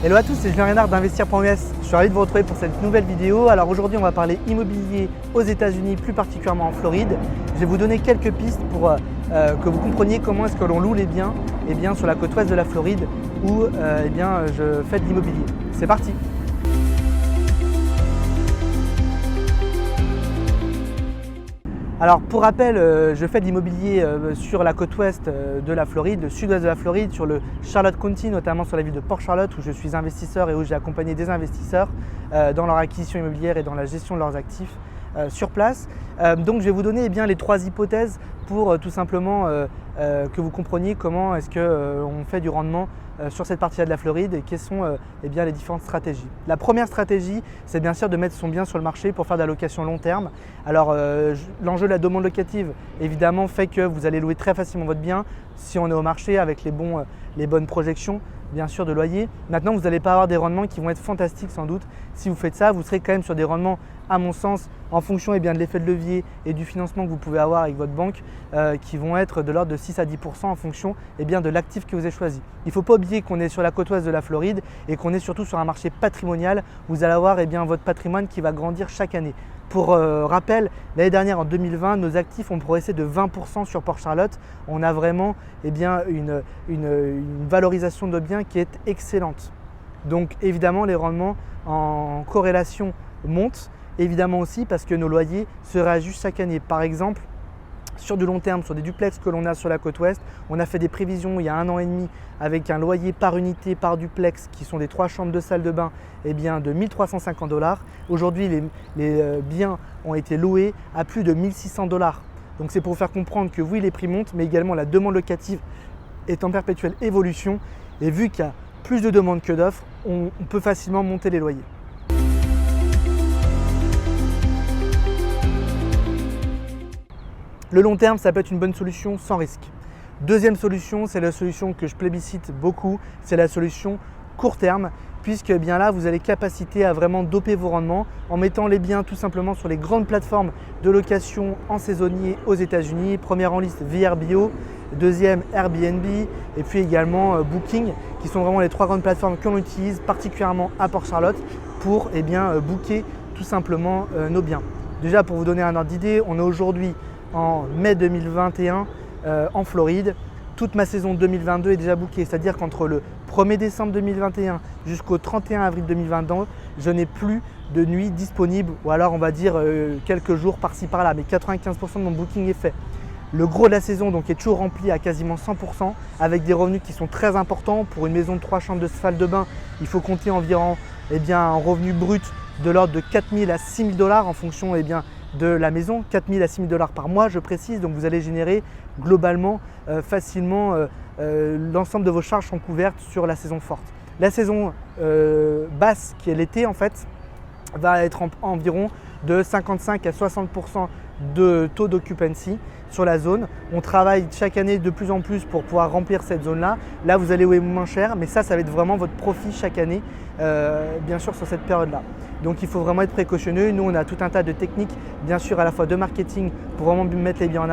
Hello à tous, c'est Julien Reynard d'Investir.us. Je suis ravi de vous retrouver pour cette nouvelle vidéo. Alors aujourd'hui, on va parler immobilier aux États-Unis, plus particulièrement en Floride. Je vais vous donner quelques pistes pour que vous compreniez comment est-ce que l'on loue les biens sur la côte ouest de la Floride où je fais de l'immobilier. C'est parti! Alors pour rappel, je fais de l'immobilier sur la côte ouest de la Floride, le sud-ouest de la Floride, sur le Charlotte County, notamment sur la ville de Port Charlotte où je suis investisseur et où j'ai accompagné des investisseurs dans leur acquisition immobilière et dans la gestion de leurs actifs sur place. Donc je vais vous donner les trois hypothèses pour tout simplement que vous compreniez comment est-ce qu'on fait du rendement sur cette partie-là de la Floride et quelles sont les différentes stratégies. La première stratégie, c'est bien sûr de mettre son bien sur le marché pour faire de la location long terme. Alors l'enjeu de la demande locative évidemment fait que vous allez louer très facilement votre bien si on est au marché avec les bonnes projections bien sûr de loyer. Maintenant, vous n'allez pas avoir des rendements qui vont être fantastiques sans doute. Si vous faites ça, vous serez quand même sur des rendements, à mon sens, en fonction de l'effet de levier et du financement que vous pouvez avoir avec votre banque, qui vont être de l'ordre de 6 à 10% en fonction de l'actif que vous avez choisi. Il ne faut pas oublier qu'on est sur la côte ouest de la Floride et qu'on est surtout sur un marché patrimonial. Vous allez avoir votre patrimoine qui va grandir chaque année. Pour rappel, l'année dernière, en 2020, nos actifs ont progressé de 20% sur Port Charlotte. On a vraiment une valorisation de nos biens qui est excellente. Donc évidemment, les rendements en corrélation montent. Évidemment aussi parce que nos loyers se réajustent chaque année. Par exemple, sur du long terme, sur des duplex que l'on a sur la côte ouest, on a fait des prévisions il y a 1 an et demi avec un loyer par unité, par duplex, qui sont des 3 chambres, 2 salles de bain, de 1 350 $. Aujourd'hui, les biens ont été loués à plus de 1 600 $. Donc c'est pour vous faire comprendre que oui, les prix montent, mais également la demande locative est en perpétuelle évolution. Et vu qu'il y a plus de demandes que d'offres, on peut facilement monter les loyers. Le long terme, ça peut être une bonne solution sans risque. Deuxième solution, c'est la solution que je plébiscite beaucoup, c'est la solution court terme, puisque là, vous avez capacité à vraiment doper vos rendements en mettant les biens tout simplement sur les grandes plateformes de location en saisonnier aux États-Unis. Première en liste VRBO, deuxième Airbnb et puis également Booking, qui sont vraiment les 3 grandes plateformes que l'on utilise particulièrement à Port Charlotte pour booker tout simplement nos biens. Déjà, pour vous donner un ordre d'idée, on est aujourd'hui en mai 2021 en Floride. Toute ma saison 2022 est déjà bookée, c'est-à-dire qu'entre le 1er décembre 2021 jusqu'au 31 avril 2022, je n'ai plus de nuit disponible, ou alors on va dire quelques jours par-ci par-là, mais 95% de mon booking est fait. Le gros de la saison est toujours rempli à quasiment 100% avec des revenus qui sont très importants. Pour une maison de 3 chambres, 2 salles de bain, il faut compter environ un revenu brut de l'ordre de 4 000 à 6 000 $ en fonction de la maison, 4 000 à 6 000 $ par mois, je précise. Donc vous allez générer globalement facilement l'ensemble de vos charges sont couvertes sur la saison forte. La saison basse, qui est l'été en fait, va être environ de 55 à 60% de taux d'occupancy sur la zone. On travaille chaque année de plus en plus pour pouvoir remplir cette zone-là. Là, vous allez louer moins cher, mais ça va être vraiment votre profit chaque année, bien sûr, sur cette période-là. Donc, il faut vraiment être précautionneux. Nous, on a tout un tas de techniques, bien sûr, à la fois de marketing pour vraiment mettre les biens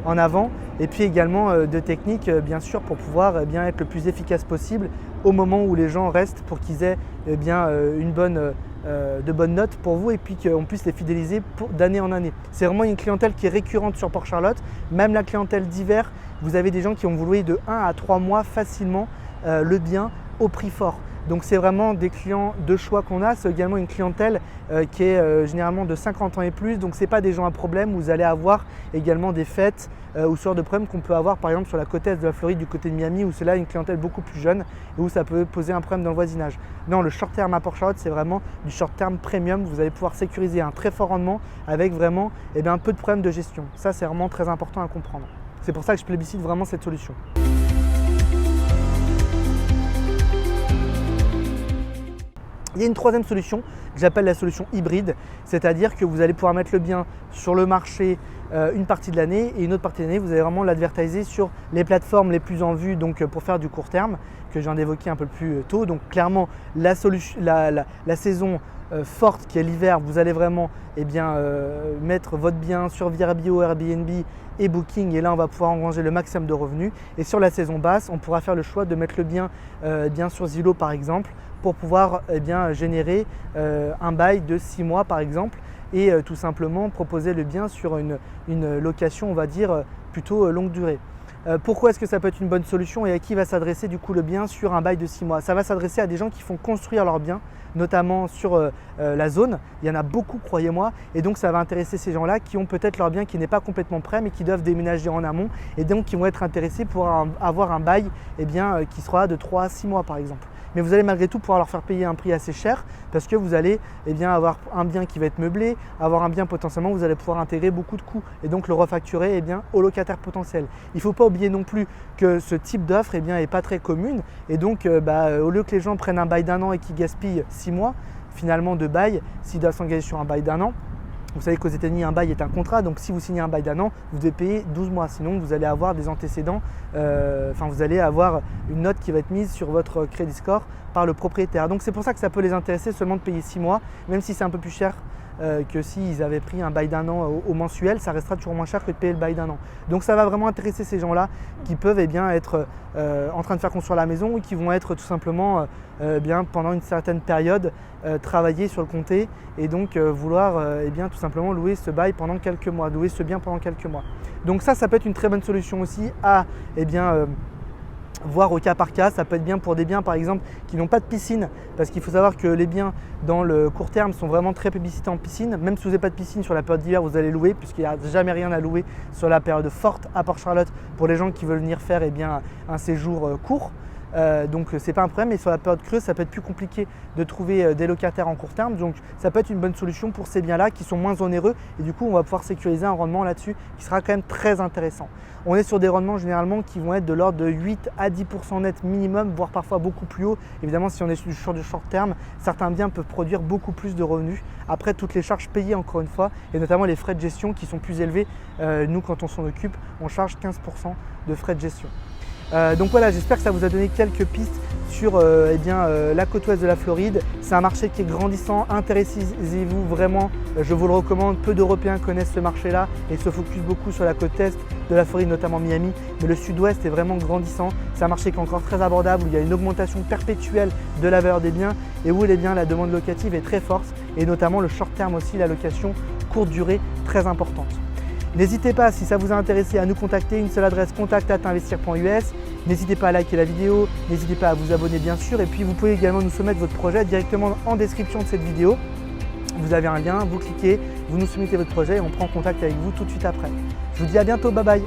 en avant, et puis également de techniques, bien sûr, pour pouvoir être le plus efficace possible au moment où les gens restent pour qu'ils aient de bonnes notes pour vous et puis qu'on puisse les fidéliser d'année en année. C'est vraiment une clientèle qui est récurrente sur Port Charlotte. Même la clientèle d'hiver, vous avez des gens qui vont vous louer de 1 à 3 mois facilement le bien au prix fort. Donc c'est vraiment des clients de choix qu'on a. C'est également une clientèle qui est généralement de 50 ans et plus. Donc ce n'est pas des gens à problème. Vous allez avoir également des fêtes ou ce genre de problèmes qu'on peut avoir par exemple sur la côte est de la Floride, du côté de Miami, où c'est là une clientèle beaucoup plus jeune et où ça peut poser un problème dans le voisinage. Non, le short term à Port Charlotte, c'est vraiment du short term premium. Vous allez pouvoir sécuriser un très fort rendement avec vraiment un peu de problèmes de gestion. Ça, c'est vraiment très important à comprendre. C'est pour ça que je plébiscite vraiment cette solution. Il y a une troisième solution que j'appelle la solution hybride, c'est-à-dire que vous allez pouvoir mettre le bien sur le marché une partie de l'année et une autre partie de l'année, vous allez vraiment l'advertiser sur les plateformes les plus en vue pour faire du court terme, que je viens d'évoquer un peu plus tôt. Donc clairement, la saison forte qui est l'hiver, vous allez vraiment mettre votre bien sur Vrbo, Airbnb et Booking, et là on va pouvoir engranger le maximum de revenus. Et sur la saison basse, on pourra faire le choix de mettre le bien sur Zillow par exemple pour pouvoir générer un bail de 6 mois par exemple et tout simplement proposer le bien sur une location on va dire plutôt longue durée. Pourquoi est-ce que ça peut être une bonne solution et à qui va s'adresser du coup le bien sur un bail de 6 mois? Ça va s'adresser à des gens qui font construire leur bien, notamment sur la zone. Il y en a beaucoup, croyez-moi, et donc ça va intéresser ces gens-là qui ont peut-être leur bien qui n'est pas complètement prêt mais qui doivent déménager en amont et donc qui vont être intéressés pour avoir un bail qui sera de 3 à 6 mois par exemple. Mais vous allez malgré tout pouvoir leur faire payer un prix assez cher parce que vous allez avoir un bien qui va être meublé, avoir un bien potentiellement, vous allez pouvoir intégrer beaucoup de coûts et donc le refacturer aux locataires potentiels. Il ne faut pas oublier non plus que ce type d'offre n'est pas très commune et donc au lieu que les gens prennent un bail d'1 an et qu'ils gaspillent 6 mois finalement de bail, s'ils doivent s'engager sur un bail d'1 an, vous savez qu'aux États-Unis, un bail est un contrat, donc si vous signez un bail d'1 an, vous devez payer 12 mois. Sinon, vous allez avoir des antécédents, vous allez avoir une note qui va être mise sur votre crédit score par le propriétaire. Donc c'est pour ça que ça peut les intéresser seulement de payer 6 mois, même si c'est un peu plus cher que s'ils avaient pris un bail d'1 an au mensuel, ça restera toujours moins cher que de payer le bail d'1 an. Donc ça va vraiment intéresser ces gens-là qui peuvent être en train de faire construire la maison ou qui vont être tout simplement pendant une certaine période travailler sur le comté et donc vouloir tout simplement louer ce bail pendant quelques mois, louer ce bien pendant quelques mois. Donc ça peut être une très bonne solution aussi à voir au cas par cas. Ça peut être bien pour des biens par exemple qui n'ont pas de piscine parce qu'il faut savoir que les biens dans le court terme sont vraiment très publicités en piscine. Même si vous n'avez pas de piscine sur la période d'hiver, vous allez louer puisqu'il n'y a jamais rien à louer sur la période forte à Port-Charlotte pour les gens qui veulent venir faire un séjour court. Donc c'est pas un problème, mais sur la période creuse ça peut être plus compliqué de trouver des locataires en court terme, donc ça peut être une bonne solution pour ces biens là qui sont moins onéreux et du coup on va pouvoir sécuriser un rendement là-dessus qui sera quand même très intéressant. On est sur des rendements généralement qui vont être de l'ordre de 8 à 10% net minimum, voire parfois beaucoup plus haut. Évidemment si on est sur du short terme, certains biens peuvent produire beaucoup plus de revenus après toutes les charges payées encore une fois et notamment les frais de gestion qui sont plus élevés. Nous quand on s'en occupe on charge 15% de frais de gestion. Donc voilà, j'espère que ça vous a donné quelques pistes sur la côte ouest de la Floride. C'est un marché qui est grandissant, intéressez-vous vraiment, je vous le recommande. Peu d'Européens connaissent ce marché-là et se focusent beaucoup sur la côte est de la Floride, notamment Miami. Mais le sud-ouest est vraiment grandissant. C'est un marché qui est encore très abordable, où il y a une augmentation perpétuelle de la valeur des biens et où la demande locative est très forte et notamment le short terme aussi, la location courte durée très importante. N'hésitez pas, si ça vous a intéressé, à nous contacter, une seule adresse contact@investir.us. N'hésitez pas à liker la vidéo, n'hésitez pas à vous abonner bien sûr et puis vous pouvez également nous soumettre votre projet directement en description de cette vidéo. Vous avez un lien, vous cliquez, vous nous soumettez votre projet et on prend contact avec vous tout de suite après. Je vous dis à bientôt, bye bye.